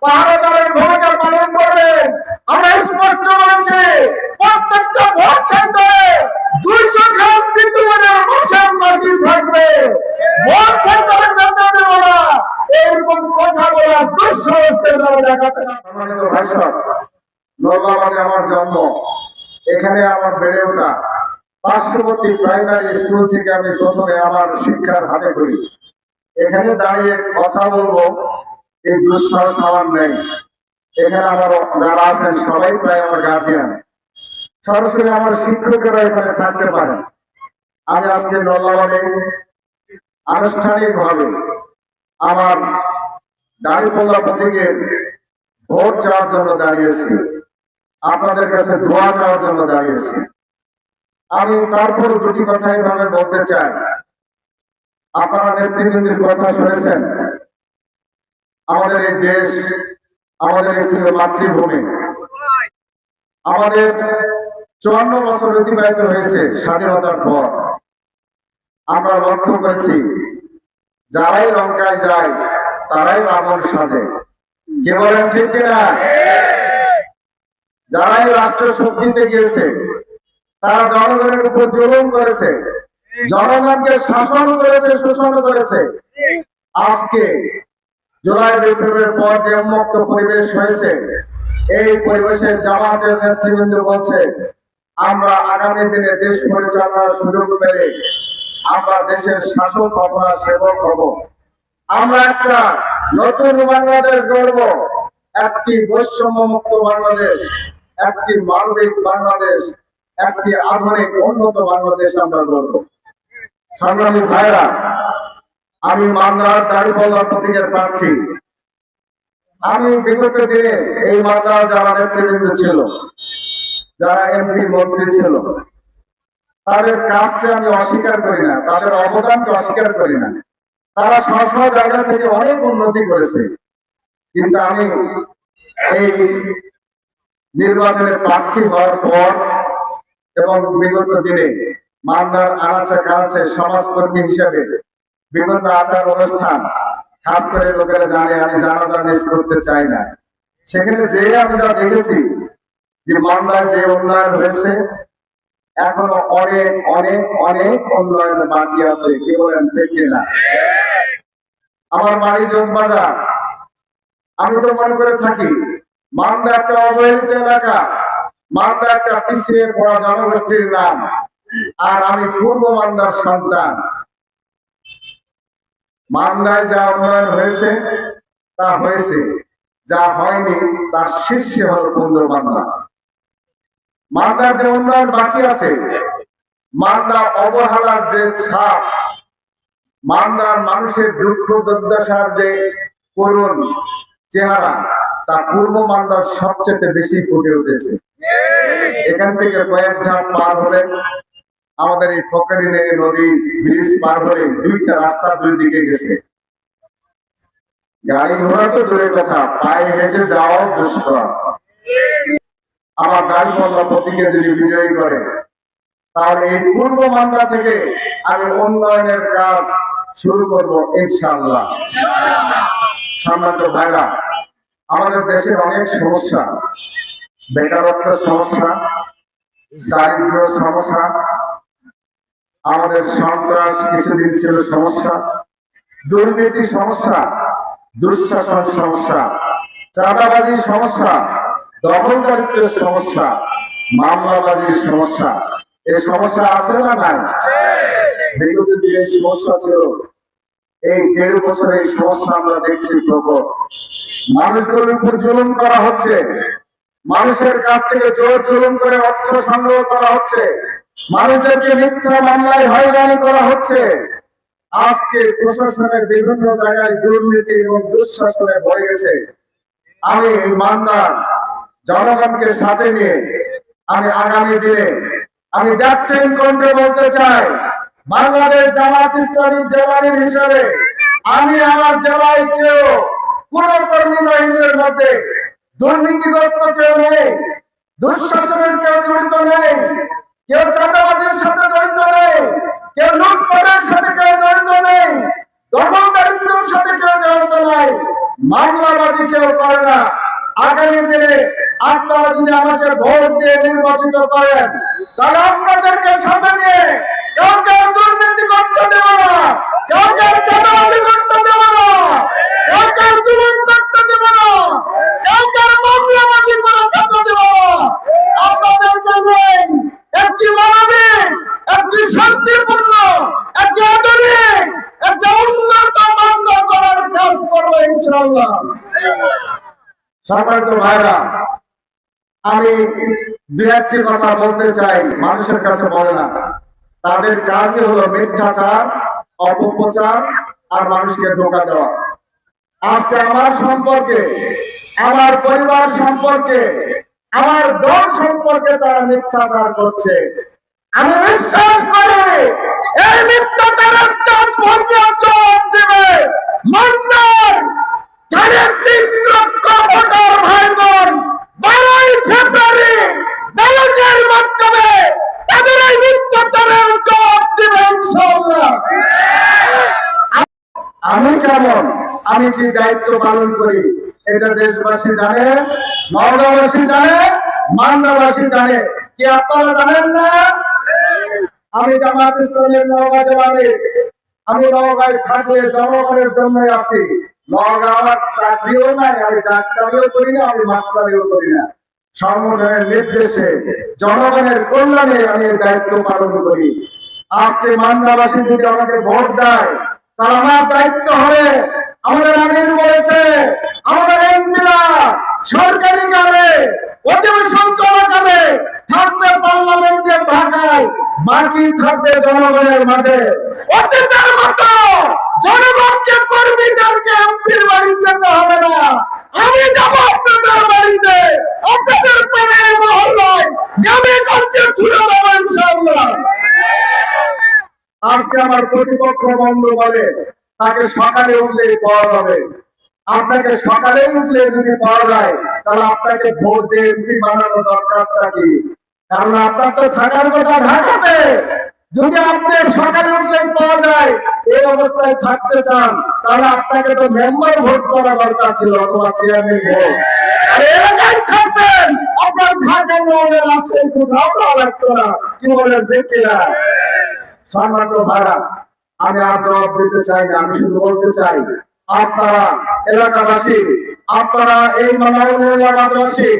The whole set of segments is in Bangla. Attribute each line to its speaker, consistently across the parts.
Speaker 1: পাহারাদারের ভূমিকা পালন করবেন। আমরা স্পষ্ট বলেছি প্রত্যেকটা ভোট সেন্টারে 200 খান তৃতীয়বারের বসার মাটি থাকবে। ভোট সেন্টারে যেতে দেব না, এরকম কথা বলার দুঃসাহসকে যেন দেখাতে না। সম্মানিত ভাই সাহেব, নওগাঁতে আমার জন্ম, এখানে আমার বেড়ে ওঠা। পার্শ্ববর্তী প্রাইমারি স্কুল থেকে আমি প্রথমে আমার শিক্ষার হাতে করি। এখানে দাঁড়িয়ে কথা বলবো এই দুঃসাহস আমার নেই। এখানে আমার যারা আছেন সবাই প্রায় আমার গার্জিয়ান, সরাসরি আমার শিক্ষকেরা এখানে থাকতে পারেন। আমি আজকে নওগাঁতে আনুষ্ঠানিক ভাবে আমার দাঁড়িপাল্লা প্রতীকের ভোট চাওয়ার জন্য দাঁড়িয়েছি, আপনাদের কাছে দোয়া চাওয়ার জন্য দাঁড়িয়েছি। আমি তারপর দুটি কথা এইভাবে বলতে চাই। আপনারা নেতৃবৃন্দের কথা শুনেছেন। আমাদের এই দেশ, আমাদের এই প্রিয় মাতৃভূমি, আমাদের 54 বছর অতিবাহিত হয়েছে স্বাধীনতার পর। আমরা লক্ষ্য করেছি যারাই লঙ্কায় যায় তারাই রাবণ সাজে। কে বলেন ঠিক কিনা? যারাই রাষ্ট্র শক্তিতে গিয়েছে তারা জনগণের উপর জুলুম করেছে, জনগণকে শাসন করেছে, শোষণ করেছে। আজকে জুলাই বিপ্লবের পর যে উন্মুক্ত পরিবেশ হয়েছে, এই পরিবেশে জামাতের নেতৃবৃন্দ বলছে আমরা আগামী দিনে দেশ পরিচালনার সুযোগ পেলে আমরা দেশের শাসক হব না, সেবক হব। আমরা একটা নতুন বাংলাদেশ গড়ব, একটি বৈষম্যমুক্ত বাংলাদেশ, একটি মানবিক বাংলাদেশ, একটি আধুনিক উন্নত বাংলাদেশ আমরা গড়ব। সংগ্রামী ভাইরা, আমি মালদার দাঁড়িপাল্লা প্রতীকের প্রার্থী। আমি বিগত দিনে এই মালদার যারা নেতৃবৃন্দ ছিল, যারা এমপি মন্ত্রী ছিল, তাদের কাজকে আমি অস্বীকার করি না, তাদের অবদানকে অস্বীকার করি না। তারা স্ব জায়গা থেকে অনেক উন্নতি করেছে। কিন্তু আমি এই নির্বাচনে প্রার্থী হওয়ার পর এবং বিগত দিনে মালদার আনাচে কানাচে সমাজকর্মী হিসেবে বিভিন্ন আচার অনুষ্ঠান, খাস করে লোকেরা জানে আমি জানাজা মিস করতে চাই না। সেখানে যে আমি যা দেখেছি যে মালদায় যে উন্নয়ন হয়েছে, এখনো অনেক অনেক অনেক উন্নয়ন বাকি আছে। কি বলেন ঠিক কিনা? আমার বাড়ি যোগবাজার। আমি তো মনে করে থাকি মালদা একটা অবহেলিত এলাকা, মালদা একটা পিছিয়ে পড়া জনগোষ্ঠীর নাম, আর আমি পূর্ব মালদার সন্তান। মালদায় যা উন্নয়ন হয়েছে তা হয়েছে, যা হয়নি তার শীর্ষে হল পূর্ব মালদা। মালদার যে উন্নয়ন বাকি আছে, মালদার অবহেলার যে ছাপ, মালদার মানুষের দুঃখ দুর্দশার যে করুণ চেহারা, তা পূর্ব মালদার সবচেয়ে বেশি ফুটে উঠেছে। এখান থেকে কয়েক ধাপ পার হলে আমাদের এই ফকরিনে নদী ব্রিজ পার হলে দুইটা রাস্তা দুই দিকে গেছে। গাড়ি ঘোড়া তো দূরের কথা, পায়ে হেঁটে যাওয়াও দুষ্কর। আমার দাঁড়িপাল্লা প্রতীকে যদি বিজয়ী করে, তাহলে এই পূর্ব মালদা থেকে আমি উন্নয়নের কাজ শুরু করব ইনশাআল্লাহ। সম্মানিত ভাইরা, আমাদের দেশের অনেক সমস্যা, বেকারত্ব সমস্যা, দারিদ্র সমস্যা, আমাদের সন্ত্রাস কিছুদিন ছিল সমস্যা, দুর্নীতি সমস্যা, দুঃশাসন সমস্যা, চাঁদাবাজির সমস্যা, দখলদারিত্বের সমস্যা, মামলাবাজির সমস্যা। এই সমস্যা আছে না নাই? বিগত দিনে সমস্যা ছিল, এই 1.5 বছরে এই সমস্যা আমরা দেখছি প্রকট। মানুষগুলোর উপর জুলুম করা হচ্ছে, মানুষের কাছ থেকে জোর জুলুম করে অর্থ সংগ্রহ করা হচ্ছে, মানুষদেরকে মিথ্যা মামলায় হয়রানি করা হচ্ছে। আজকে প্রশাসনের বিভিন্ন জায়গায় দুর্নীতি এবং দুঃশাসনে ভরে গেছে। আমি মালদার জনগণকে সাথে নিয়ে আমি আগামী দিনে আমি দায়িত্বহীন কণ্ঠে বলতে চাই, বাংলাদেশ জামাত ইসলামী জেলার হিসাবে আমি আমার জেলায় কেউ কোন কর্মী বাহিনীর মধ্যে দুর্নীতিগ্রস্ত কেউ নেই, দুঃশাসনের কেউ জড়িত নেই, কেউ চাঁদাবাজির সাথে জড়িত নেই, কেউ লুটপাটের সাথে কেউ জড়িত নেই, দখলদারিত্বের সাথে কেউ জড়িত নাই। মামলাবাজি কেউ করে না। আগামী দিনে আপনারা যদি আমাকে ভোট দিয়ে নির্বাচিত করেন, তাহলে আপনাদেরকে সাথে নিয়ে কাউকে দুর্নীতি করতে দেব না, কাউকে চাঁদাবাজি করতে দেব না, কাউকে জুলুম করতে দেব না, কাউকে মামলাবাজি করে খেতে দেব না। আপনাদেরকে নেই একটি মানবিক, একটি শান্তিপূর্ণ, একটি আধুনিক, একটি উন্নত বাংলা করার কাজ করবো ইনশাআল্লাহ। সম্মানিত ভাইরা, আমি দু একটি কথা বলতে চাই, মানুষের কাছে বলে না। তাদের কাজই হলো মিথ্যাচার, অপপ্রচার আর মানুষকে ধোঁকা দেওয়া। আজকে আমার সম্পর্কে, আমার পরিবার সম্পর্কে, আমার দল সম্পর্কে তারা মিথ্যাচার করছে। আমি বিশ্বাস করি এই মিথ্যাচারের জবাব দেবে মন্দার 3.5 লক্ষ ভোটার ভাই বোন 12ই ফেব্রুয়ারি ব্যালটের মাধ্যমে তাদের এই মিথ্যাচারের জবাব দেবে ইনশাআল্লাহ। আমি কেমন, আমি কি দায়িত্ব পালন করি এটা দেশবাসী জানে, নওগাঁবাসী জানে, মান্নাবাসী জানে। কি আপনারা জানেন না? আমি জামাত ইসলামের নওগাঁ জেলার, আমি নওগাঁয় থাকলে জনগণের জন্য আছি। নওগাঁ আমার চাকরিও নাই, আমি ডাক্তারিও করি না, আমি মাস্টারিও করি না। সংগঠনের নির্দেশে জনগণের কল্যাণে আমি দায়িত্ব পালন করি। আজকে মান্নাবাসী যদি আমাকে ভোট দেয়, তাহলে আমার দায়িত্ব হবে, আমাদের আমির বলেছে আমাদের এমপিরা সরকারি কালে, অধিবেশন চলাকালে থাকবে পার্লামেন্টের ঢাকায়, বাকি থাকবে জনগণের মাঝে। অতীতের মতো জনগণকে, কর্মীদেরকে এমপির বাড়ি যেতে হবে না। আমি যাব আপনাদের বাড়িতে, আপনাদের পাড়ায়, মহল্লায়, গ্রামে গঞ্জে ছুটে দেবো ইনশাআল্লাহ। আজকে আমার প্রতিপক্ষ বন্ধু বলে তাকে সকালে উঠলেই পাওয়া যাবে। আপনাকে সকালে উঠলে যদি পাওয়া যায়, তাহলে আপনাকে ভোট দিয়ে এমপি বানানো দরকারটা কি? কারণ আপনার তো থাকার কথা ঢাকাতে। যদি আপনি সকালে উঠলে পাওয়া যায়, এই অবস্থায় থাকতে চান, তাহলে আপনাকে তো মেম্বার ভোট করা দরকার ছিল, অথবা চেয়ারম্যান ভোট। আর এলাকায় থাকবেন, আপনার ঢাকা মহলের আসছে কোথাও যাওয়া লাগতো না। কি বলেন ঠিক না? সম্মানিত ভাইরা, আমি আর জবাব দিতে চাই না, আমি শুধু বলতে চাই, আপনারা এলাকাবাসী, আপনারা এই মানবাসী,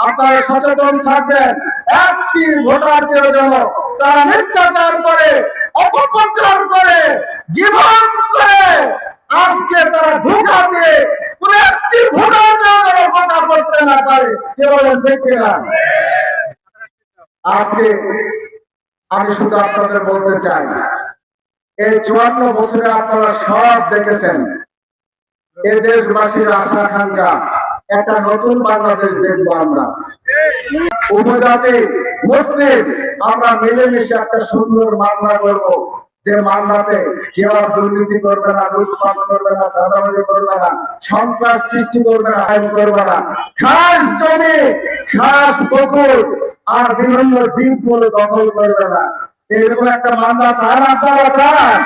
Speaker 1: আপনারা সচেতন থাকবেন। একটি ভোটারকে যেন তারা মিথ্যাচার করে, অপপ্রচার করে, গিবত করে, আজকে তারা ধোঁকা দিয়ে কোন একটি ভোটারকে যেন ভোটা করতে না পারে। কে বলেন ঠিক না? আজকে আমি শুধু আপনাদের বলতে চাই, এই 54 বছরে আপনারা সব দেখেছেন, এই দেশবাসীর আশা আকাঙ্ক্ষা একটা নতুন বাংলাদেশ দেখবো আমরা। উপজাতি, মুসলিম আমরা মিলেমিশে একটা সুন্দর বাংলা করবো, যে বাংলাতে কেউ আর দুর্নীতি করবে না, লুটপাট করবে না, চাঁদাবাজি করবে না, সন্ত্রাস সৃষ্টি করবে না, আইন করবে না, খাস জমি, খাস পুকুর আর বিভিন্ন দ্বীপ গুলো দখল করবে না। এরকম একটা বাংলা চান আপনারা? চান?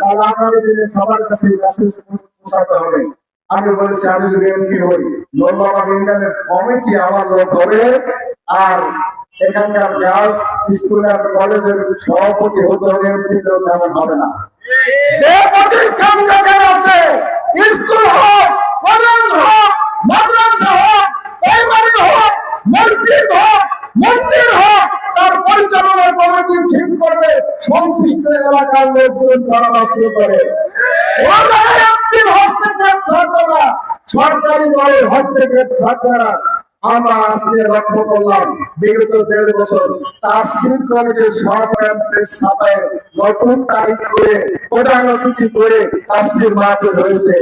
Speaker 1: তাহলে আগামী দিনে সবার কাছে মেসেজ পৌঁছাতে হবে। আমি বলেছি, আমি যদি এমপি হই, নৌবাদ ইউনিয়নের কমিটি আমার লোক হবে, আর এখানকার গার্লস স্কুল আর কলেজের সভাপতি হতে হবে, এমপি তেমন হবে না। যে প্রতিষ্ঠান যেখানে আছে, স্কুল হোক, কলেজ হোক, মাদ্রাসা হোক, প্রাইমারি হোক, মসজিদ হোক, মন্দির হোক, তার পরিচালনা কমিটি ঠিক করবে, সংশ্লিষ্ট এলাকার লোকজন পরামর্শ করে। হস্তক্ষেপ থাকবে না, সরকারি দলের হস্তক্ষেপ থাকবে না। আমরা আজকে লক্ষ্য করলাম, বিগত 1.5 বছর তাফসীর কমিটির সভাপতি ছাপায় নতুন তারিখ করে, প্রধান অতিথি করে তাফসীর মাহফিল হয়েছে।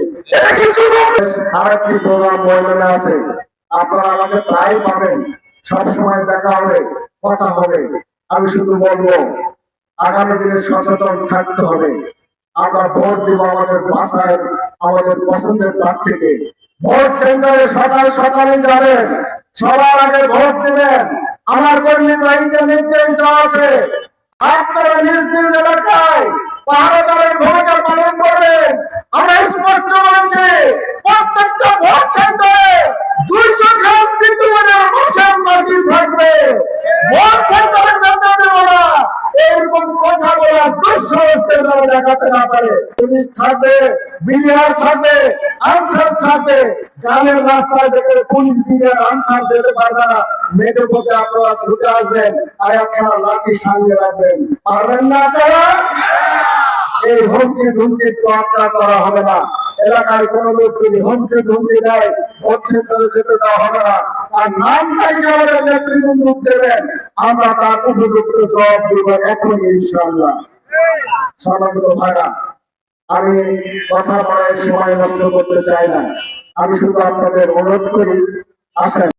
Speaker 1: আরেকটি প্রোগ্রাম ময়দানে আছে, আপনারা আমাকে প্রায় পাবেন, সবসময় দেখা হবে, কথা হবে। আমি শুধু বলবো, আগামী দিনে সচেতন থাকতে হবে। আমরা ভোট দিব আমাদের বাসায়, আমাদের পছন্দের প্রার্থীকে। ভোট সেন্টারে সকাল সকালে যাবেন, সবার আগে ভোট দেবেন। আমার কর্মী বাহিনীতে নির্দেশ দেওয়া আছে, আপনারা নিজ নিজ এলাকায় পাহারাদারের ভূমিকা পালন করবেন। আমরা স্পষ্ট বলেছি, আটকাতে না পারে, পুলিশ থাকবে, বিডিআর থাকবে, আনসার থাকবে। গ্রামের রাস্তায় যেখানে পুলিশ বিডিআর আনসার যেতে পারবে না, মেয়েদের মধ্যে আপনারা ছুটে আসবেন আর একখানা লাঠি সামনে রাখবেন। পারবেন না আপনারা? এই হুমকি ধুমকি তো আপনার করা হবে না। এলাকায় কোন লোক যদি হুমকি ধুমকি দেয়, হচ্ছে করে যেতে দেওয়া হবে না। আর নাম তালিকা আমাদের নেতৃবৃন্দ দেবেন, আমরা তার উপযুক্ত জবাব দেব এখন ইনশাআল্লাহ। সম্মানিত ভাইরা, আমি কথা বলার সময় নষ্ট করতে চাই না। আমি শুধু আপনাদের অনুরোধ করি, আসেন।